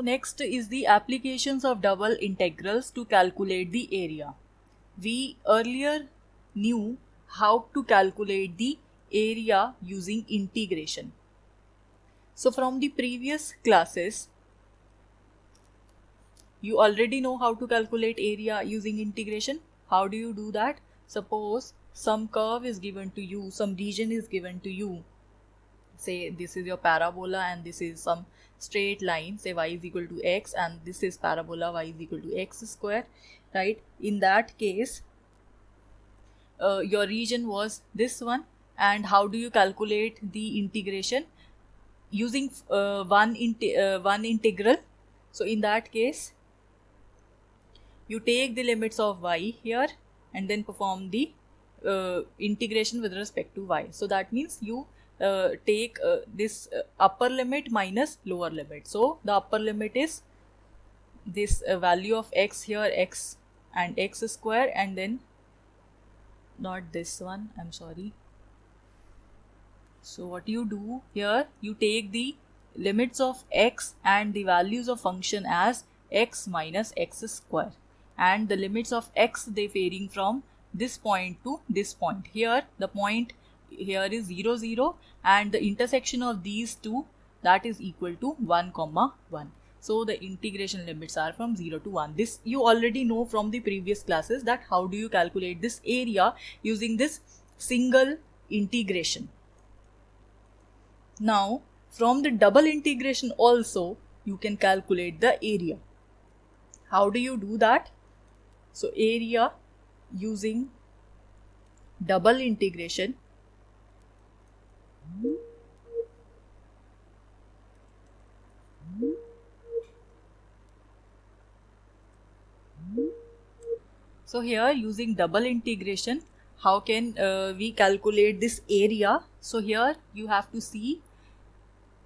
next is the applications of double integrals to calculate the area. We earlier knew how to calculate the area using integration. So from the previous classes, you already know how to calculate area using integration. How do you do that? Suppose some curve is given to you, some region is given to you. Say this is your parabola and this is some straight line, say y is equal to x, and this is parabola y is equal to x square, right? In that case, your region was this one, and how do you calculate the integration? Using one integral. So in that case, you take the limits of y here and then perform the integration with respect to y. So that means you take this upper limit minus lower limit. So the upper limit is this value of x here, x and x square, and then not this one, I'm sorry. So what you do here, you take the limits of x and the values of function as x minus x square, and the limits of x, they varying from this point to this point. Here the point here is 0 0, and the intersection of these two, that is equal to 1 comma 1. So the integration limits are from 0 to 1. This you already know from the previous classes, that how do you calculate this area using this single integration. Now from the double integration also you can calculate the area. How do you do that? So area using double integration, so here using double integration, how can we calculate this area? So here you have to see,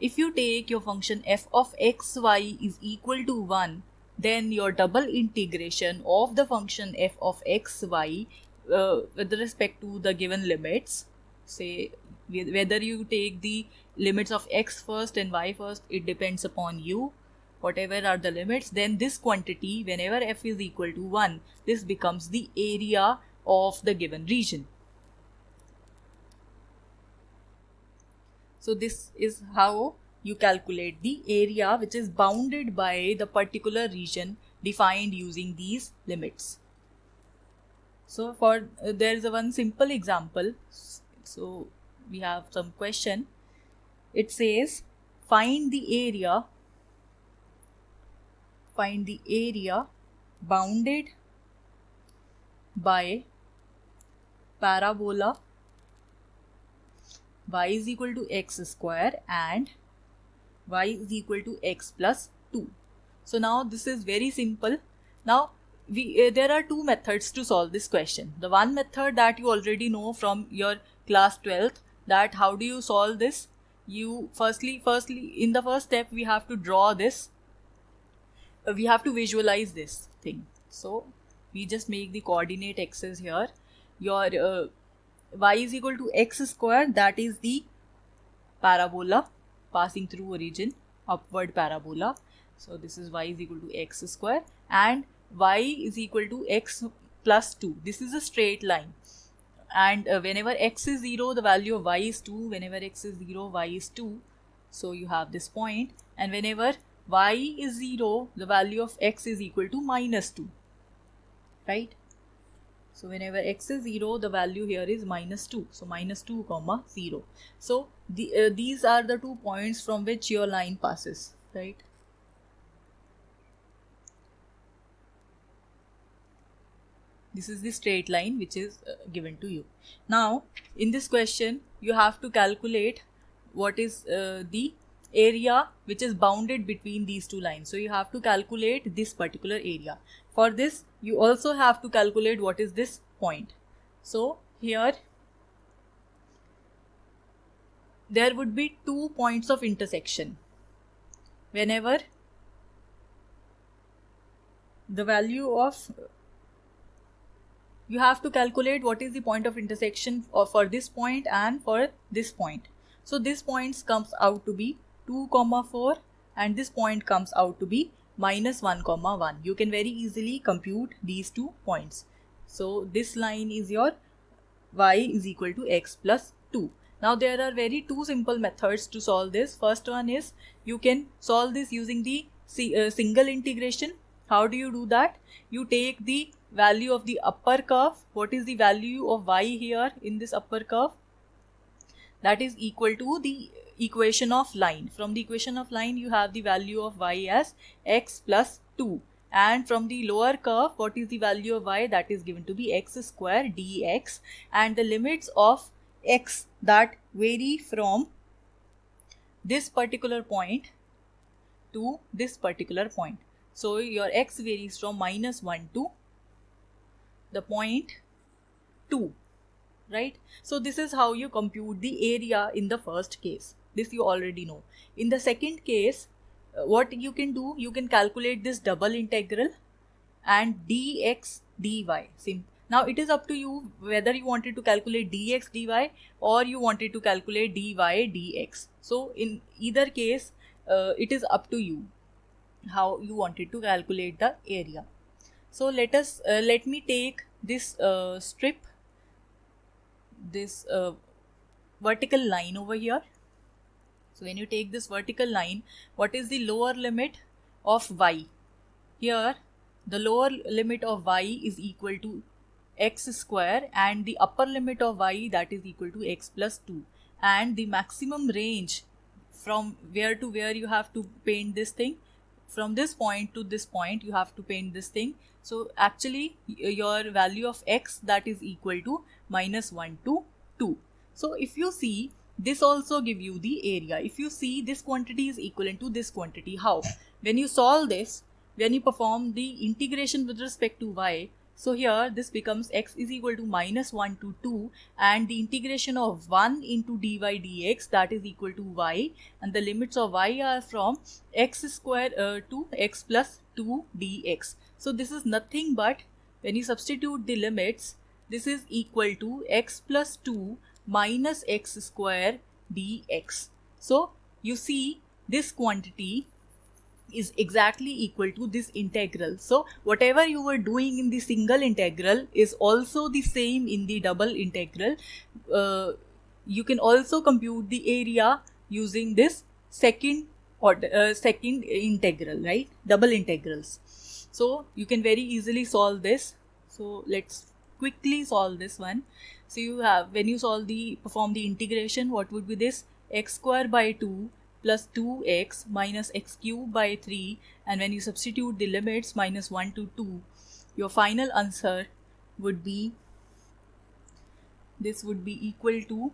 if you take your function f of xy is equal to 1, then your double integration of the function f of xy with respect to the given limits, say whether you take the limits of x first and y first, it depends upon you. Whatever are the limits, then this quantity, whenever f is equal to 1, this becomes the area of the given region. So this is how you calculate the area which is bounded by the particular region defined using these limits. So for there is one simple example. So we have some question. It says find the area bounded by parabola y is equal to x square and y is equal to x plus 2. So now this is very simple. Now there are two methods to solve this question. The one method that you already know from your class 12th, that how do you solve this? You firstly in the first step we have to draw this, we have to visualize this thing. So we just make the coordinate x's here. Your y is equal to x square, that is the parabola passing through origin, upward parabola. So this is y is equal to x square, and y is equal to x plus 2. This is a straight line, and whenever x is 0, the value of y is 2. Whenever x is 0, y is 2. So you have this point, and whenever y is 0, the value of x is equal to minus 2, right? So whenever x is 0, the value here is minus 2. So minus 2 comma 0. So these are the 2 points from which your line passes, right? This is the straight line which is given to you. Now in this question you have to calculate what is the area which is bounded between these two lines. So you have to calculate this particular area. For this you also have to calculate what is this point. So here there would be 2 points of intersection. Whenever the value of, you have to calculate what is the point of intersection for this point and for this point. So this points comes out to be 2, 4 and this point comes out to be minus 1 comma 1. You can very easily compute these 2 points. So this line is your y is equal to x plus 2. Now there are very 2 simple methods to solve this. First one is you can solve this using the single integration. How do you do that? You take the value of the upper curve. What is the value of y here in this upper curve? That is equal to the equation of line. From the equation of line you have the value of y as x plus 2. And from the lower curve, what is the value of y? That is given to be x square dx, and the limits of x that vary from this particular point to this particular point. So your x varies from minus 1 to the point 2, right? So this is how you compute the area in the first case. This you already know. In the second case, what you can do, you can calculate this double integral and dx dy. Now it is up to you whether you wanted to calculate dx dy or you wanted to calculate dy dx. So in either case, it is up to you how you wanted to calculate the area. So let me take this strip, this vertical line over here. So when you take this vertical line, what is the lower limit of y? Here the lower limit of y is equal to x square, and the upper limit of y, that is equal to x plus 2, and the maximum range from where to where you have to paint this thing, from this point to this point you have to paint this thing. So actually your value of x, that is equal to minus 1 to 2. So if you see, this also give you the area. If you see, this quantity is equivalent to this quantity. How? When you solve this, when you perform the integration with respect to y, so here this becomes x is equal to minus 1 to 2, and the integration of 1 into dy dx, that is equal to y, and the limits of y are from x square to x plus 2 dx. So this is nothing but, when you substitute the limits, this is equal to x plus 2 minus x square dx. So you see, this quantity is exactly equal to this integral. So whatever you were doing in the single integral is also the same in the double integral. You can also compute the area using this second integral, right? Double integrals. So you can very easily solve this. So let's quickly solve this one. So you have, when you perform the integration, what would be this? X square by 2 plus 2x minus x cube by 3, and when you substitute the limits minus 1 to 2, your final answer would be, this would be equal to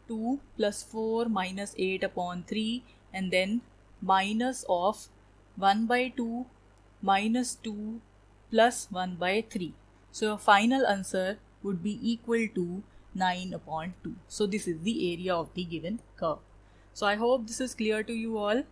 2 plus 4 minus 8 upon 3, and then minus of 1 by 2 minus 2 plus 1 by 3. So your final answer would be equal to 9 upon 2. So this is the area of the given curve. So I hope this is clear to you all.